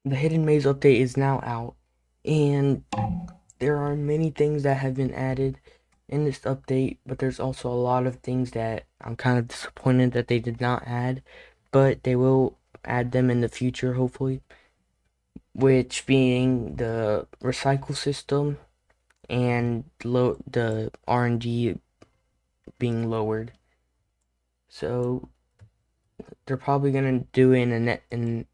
the Hidden Maze update is now out, and there are many things that have been added in this update, but there's also a lot of things that I'm kind of disappointed that they did not add, but they will add them in the future, hopefully, which being the recycle system and the RNG being lowered. So they're probably gonna do it in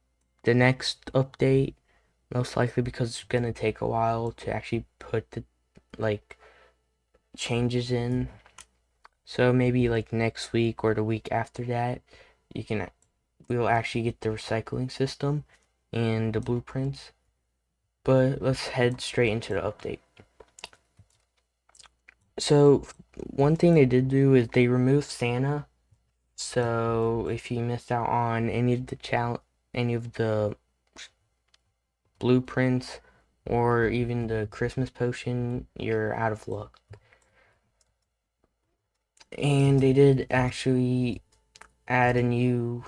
the next update, most likely because it's gonna take a while to actually put the like changes in. So maybe like next week or the week after that, you can we'll actually get the recycling system and the blueprints. But let's head straight into the update. So one thing they did do is they removed Santa. So if you missed out on any of the blueprints or even the Christmas potion, you're out of luck. And they did actually add a new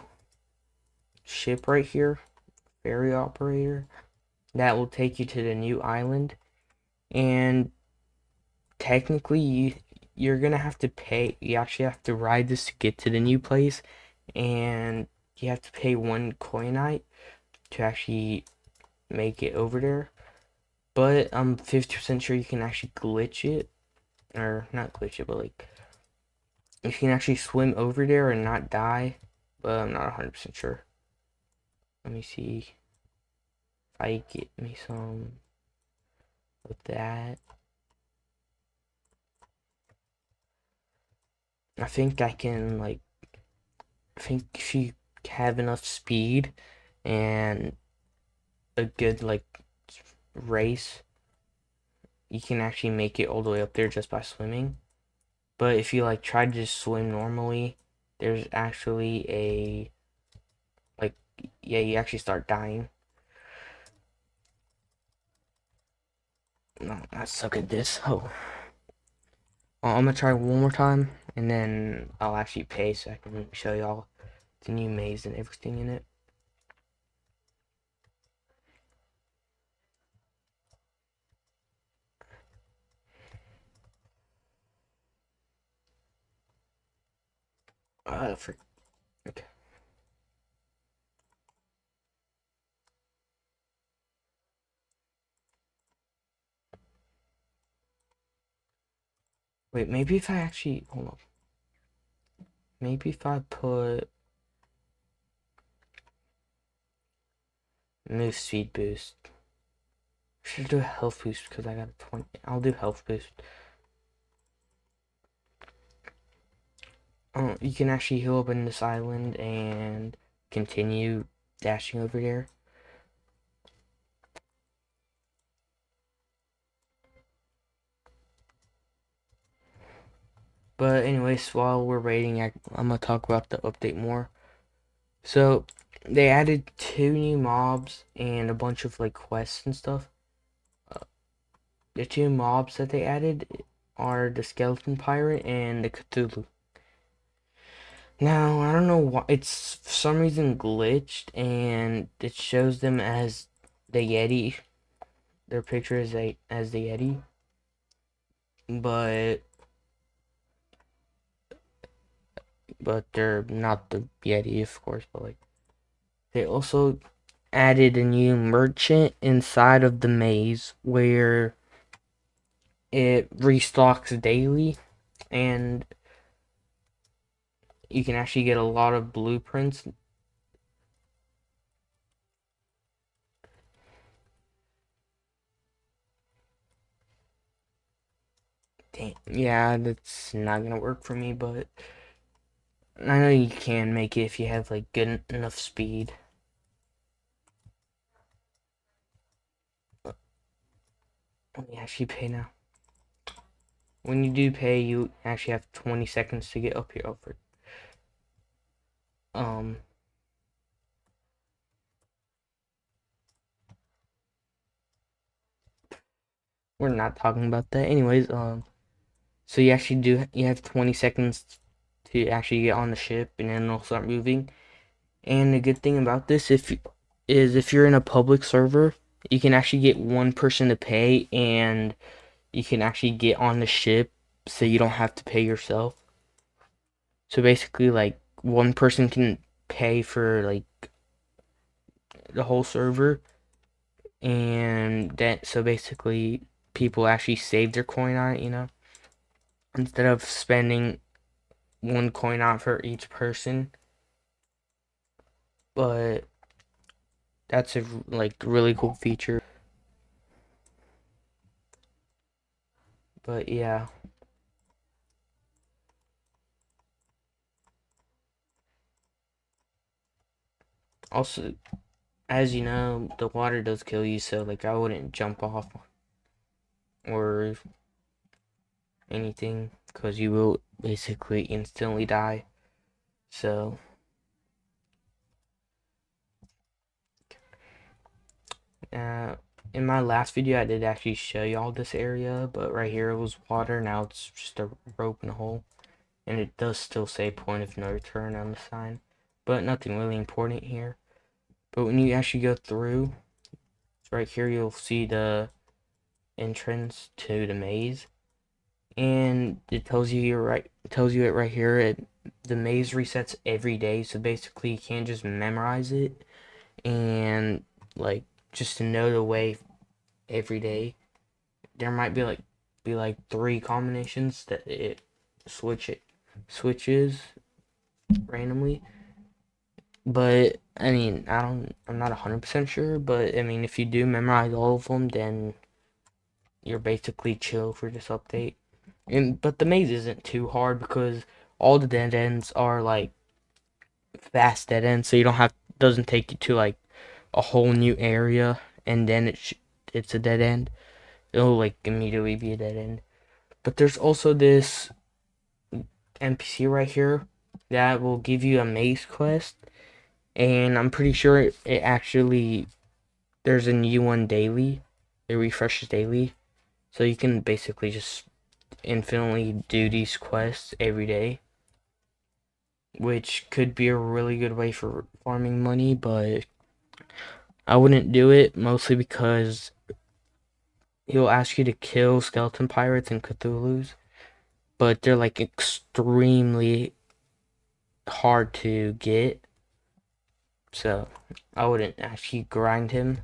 ship right here, ferry operator, that will take you to the new island. And technically, you're gonna have to pay. You actually have to ride this to get to the new place, and you have to pay one coinite to actually make it over there. But I'm 50% sure you can actually glitch it, or not glitch it, but like you can actually swim over there and not die. But I'm not 100% sure. Let me see if I get me some of that. I think I can like I think if you have enough speed and a good like race, you can actually make it all the way up there just by swimming. But if you like try to just swim normally, there's actually a like yeah, you actually start dying. No, I suck at this. Oh, I'm gonna try one more time, and then I'll actually pay so I can show y'all the new maze and everything in it. For okay. Wait, maybe if I actually hold on. Maybe if I put new speed boost. I should do a health boost because I got a 20. I'll do health boost. You can actually heal up in this island and continue dashing over there. But anyways, while we're waiting, I'm gonna talk about the update more. So they added two new mobs and a bunch of like quests and stuff. Uh, the two mobs that they added are the skeleton pirate and the Cthulhu. Now I don't know why it's for some reason glitched and it shows them as the Yeti. Their picture is as the Yeti, but they're not the Yeti, of course. But like they also added a new merchant inside of the maze where it restocks daily, and you can actually get a lot of blueprints. Damn, yeah, that's not gonna work for me, but I know you can make it if you have like good enough speed. Let me actually pay now. When you do pay, you actually have 20 seconds to get up here over. Um, we're not talking about that. Anyways, so you have 20 seconds to actually get on the ship and then it'll start moving. And the good thing about this, is if you're in a public server, you can actually get one person to pay, and you can actually get on the ship so you don't have to pay yourself. So basically, like, one person can pay for like the whole server, and that so basically people actually save their coin on it, instead of spending one coin out for each person. But that's a like really cool feature. But yeah. Also, as you know, the water does kill you, so like I wouldn't jump off or anything because you will basically instantly die. So, uh, in my last video, I did actually show y'all this area, but right here it was water. Now it's just a rope and a hole, and it does still say point of no return on the sign, but nothing really important here. But when you actually go through, right here you'll see the entrance to the maze, and it tells you it tells you it right here. The maze resets every day, so basically you can't just memorize it and like just to know the way every day. There might be like three combinations that it switches randomly. But I mean, I'm not 100% sure, but I mean, if you do memorize all of them, then you're basically chill for this update. But the maze isn't too hard because all the dead ends are like fast dead ends, so you don't have doesn't take you to like a whole new area and then it's a dead end. It'll like immediately be a dead end. But there's also this NPC right here that will give you a maze quest, and I'm pretty sure it actually there's a new one daily. It refreshes daily, so you can basically just infinitely do these quests every day, which could be a really good way for farming money, but I wouldn't do it mostly because he'll ask you to kill skeleton pirates and Cthulhu's, but they're like extremely hard to get, so I wouldn't actually grind him,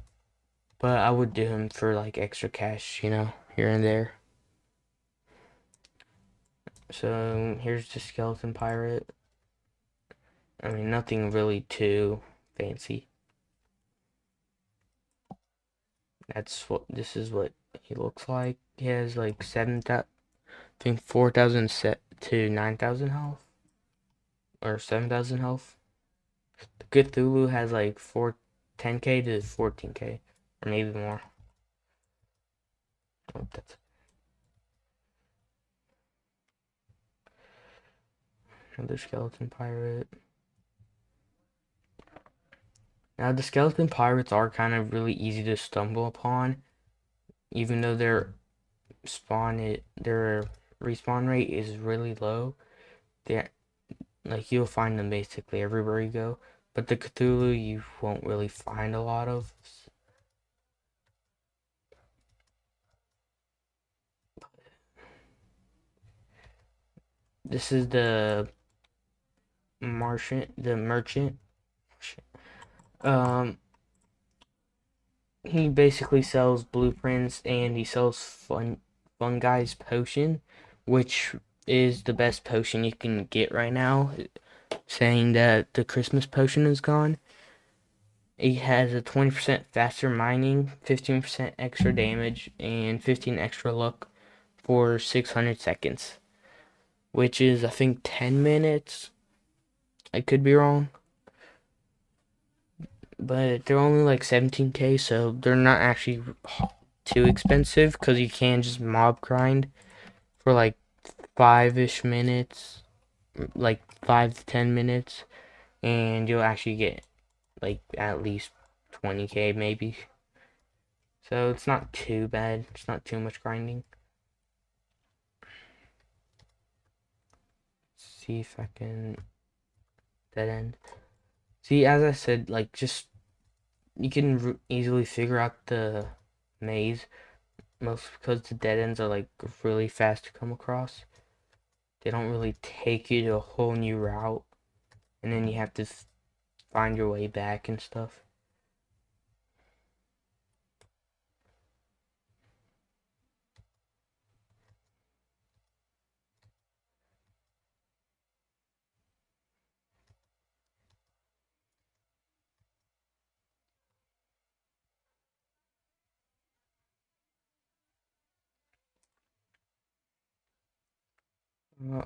but I would do him for like extra cash, here and there. So here's the skeleton pirate. I mean, nothing really too fancy. This is what he looks like. He has like 4,000 set to 9,000 health or 7,000 health. The Cthulhu has like 10k to 14k or maybe more. Oh, that's another skeleton pirate. Now the skeleton pirates are kind of really easy to stumble upon, even though their respawn rate is really low. They like you'll find them basically everywhere you go, but the Cthulhu you won't really find a lot of. This is the merchant. Um, he basically sells blueprints and he sells fungi's potion, which is the best potion you can get right now. Saying that the Christmas potion is gone. It has a 20% faster mining, 15% extra damage, and 15 extra luck for 600 seconds, which is, I think, 10 minutes. I could be wrong, but they're only like 17k, so they're not actually too expensive because you can just mob grind for like 5-ish minutes, like 5 to 10 minutes, and you'll actually get like at least 20k maybe. So it's not too bad. It's not too much grinding. Let's see if I can dead end. See, as I said, like just You can easily figure out the maze, most because the dead ends are like really fast to come across. They don't really take you to a whole new route, and then you have to find your way back and stuff.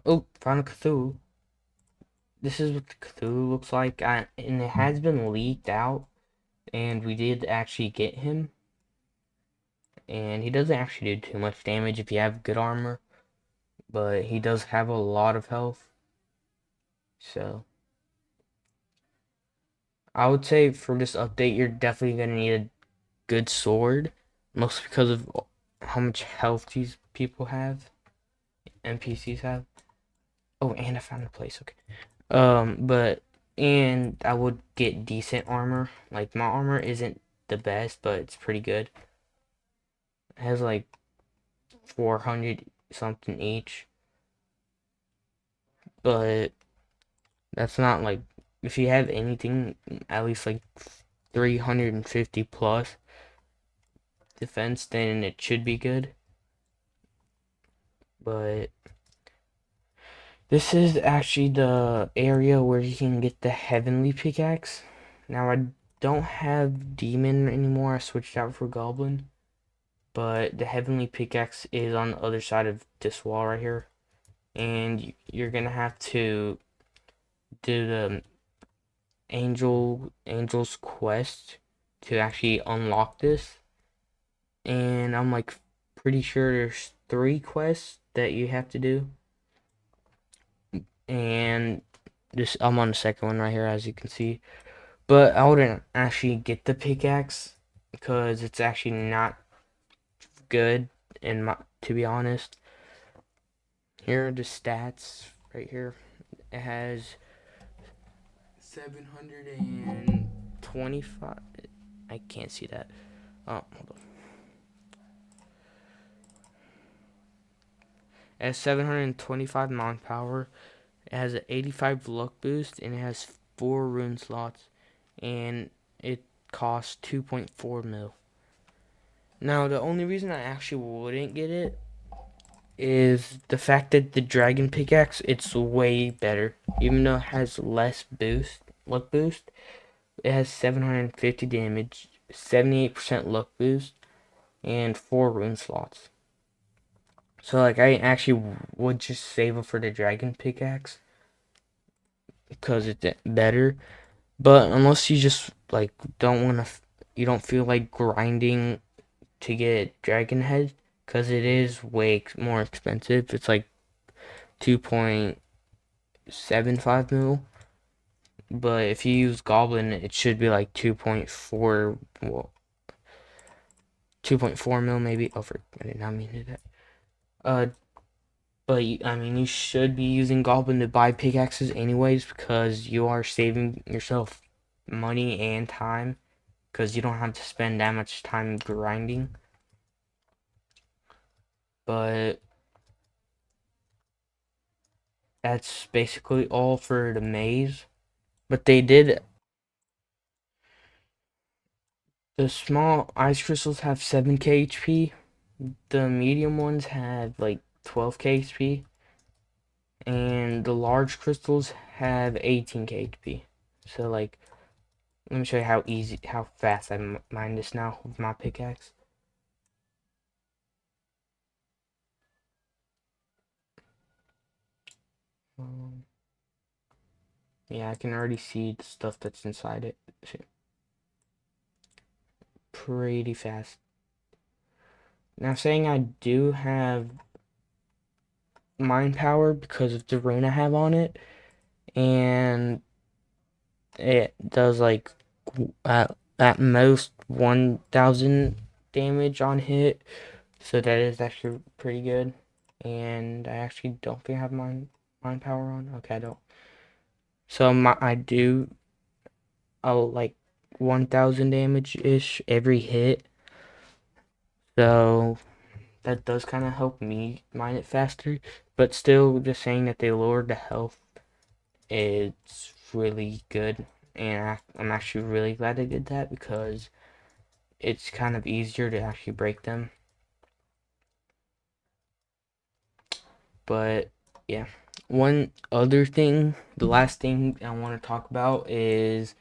Oh, found a Cthulhu. This is what the Cthulhu looks like, and it has been leaked out, and we did actually get him, and he doesn't actually do too much damage if you have good armor, but he does have a lot of health, so I would say for this update, you're definitely gonna need a good sword, mostly because of how much health these people have, NPCs have. Oh, and I found a place. Okay. But and I would get decent armor. Like my armor isn't the best, but it's pretty good. It has like 400 something each, but that's not like if you have anything at least like 350 plus defense, then it should be good. But this is actually the area where you can get the heavenly pickaxe. Now I don't have demon anymore. I switched out for goblin. But the heavenly pickaxe is on the other side of this wall right here. And you're gonna have to do the angel's quest to actually unlock this. And I'm like pretty sure there's 3 quests that you have to do. And this I'm on the second one right here, as you can see. But I wouldn't actually get the pickaxe because it's actually not good in my to be honest. Here are the stats right here. It has 725. I can't see that. Oh, hold on. It has 725 mind power. It has an 85 luck boost, and it has 4 rune slots, and it costs 2.4 mil. Now, the only reason I actually wouldn't get it is the fact that the dragon pickaxe, it's way better. Even though it has less luck boost, it has 750 damage, 78% luck boost, and 4 rune slots. So like I actually would just save it for the dragon pickaxe because it's better. But unless you just like don't want to, you don't feel like grinding to get dragon head because it is way more expensive. It's like 2.75 mil. But if you use goblin, it should be like 2.4, well, 2.4 mil maybe. Oh, I did not mean to do that. Uh, But I mean, you should be using Goblin to buy pickaxes anyways because you are saving yourself money and time because you don't have to spend that much time grinding. But that's basically all for the maze. But they did. The small ice crystals have 7k HP. The medium ones have like 12k HP. And the large crystals have 18k HP. So like let me show you how fast I mine this now with my pickaxe. Um, yeah, I can already see the stuff that's inside it. Pretty fast. Now, saying I do have mind power because of the rune I have on it, and it does like at most 1,000 damage on hit, so that is actually pretty good. And I actually don't think I have mind power on. Okay, I don't. So I do. I'll like 1000 damage-ish every hit. So that does kind of help me mine it faster. But still, just saying that they lowered the health, it's really good. And I'm actually really glad they did that because it's kind of easier to actually break them. But yeah, one other thing, the last thing I want to talk about is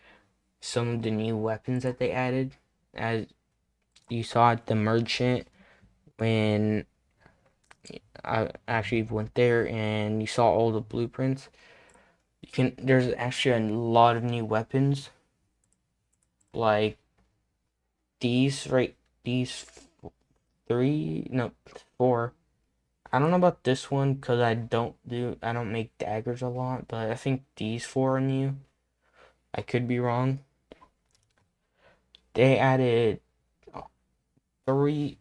some of the new weapons that they added. As you saw at the merchant when I actually went there and you saw all the blueprints. There's actually a lot of new weapons like these, right? These three, no, four. I don't know about this one because I don't make daggers a lot, but I think these four are new. I could be wrong. They added three,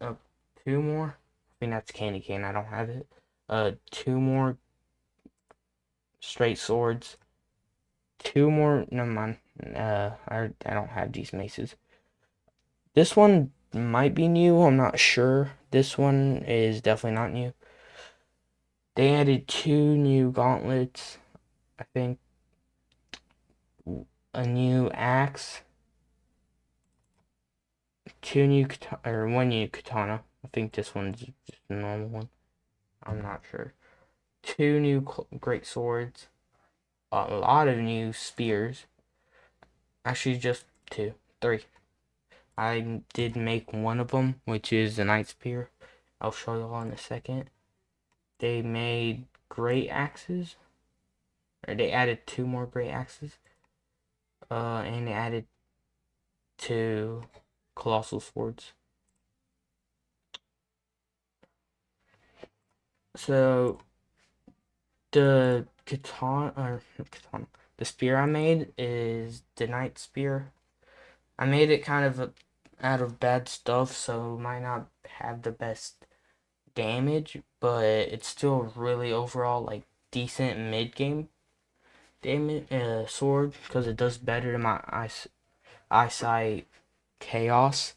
two more. I think that's candy cane. I don't have it. Two more straight swords. Two more. Never mind. I don't have these maces. This one might be new. I'm not sure. This one is definitely not new. They added two new gauntlets. I think a new axe, one new katana. I think this one's just a normal one. I'm not sure. Two new great swords. A lot of new spears. Actually, just two, three. I did make one of them, which is the Knight Spear. I'll show you all in a second. They made great axes. Or they added two more great axes. And they added two colossal swords. So the the spear I made is the Knight Spear. I made it kind of out of bad stuff, so it might not have the best damage, but it's still really overall like decent mid game damage sword because it does better than my eyesight chaos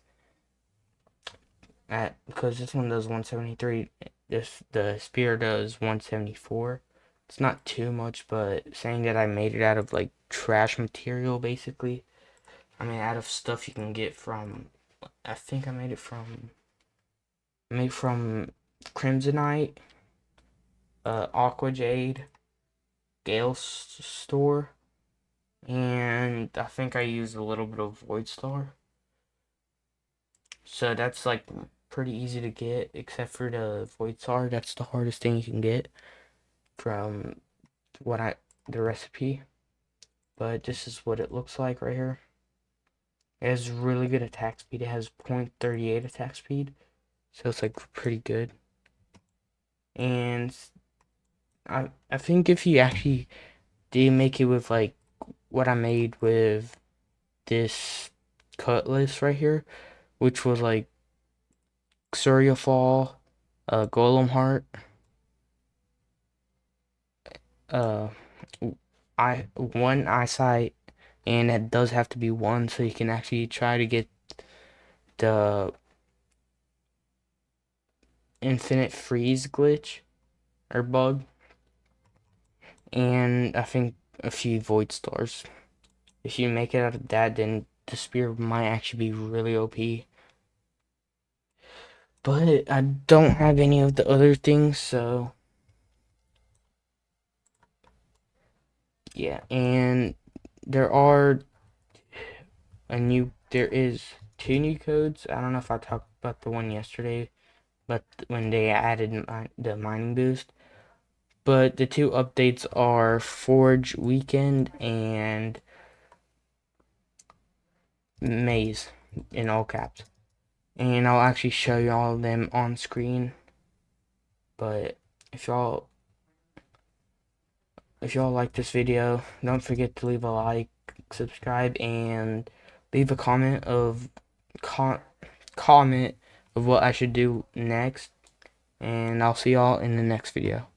because this one does 173. The spear does 174. It's not too much, but saying that I made it out of like trash material basically. I mean out of stuff you can get from I think I made it from Crimsonite, Aqua Jade, Gale Store, and I think I used a little bit of Void Star. So that's like pretty easy to get, except for the Void Star. That's the hardest thing you can get from the recipe. But this is what it looks like right here. It has really good attack speed. It has 0.38 attack speed, so it's like pretty good. And I think if you actually did make it with like what I made with this cutlass right here, which was like Surya Fall, Golem Heart, uh, one eyesight, and it does have to be one, so you can actually try to get the infinite freeze glitch or bug, and I think a few void stars. If you make it out of that, then the spear might actually be really OP. But I don't have any of the other things, so yeah. And there are there is two new codes. I don't know if I talked about the one yesterday, but when they added the mining boost. But the two updates are Forge Weekend and Maze in all caps. And I'll actually show you all of them on screen. But if y'all like this video, don't forget to leave a like, subscribe, and leave a comment of comment of what I should do next. And I'll see y'all in the next video.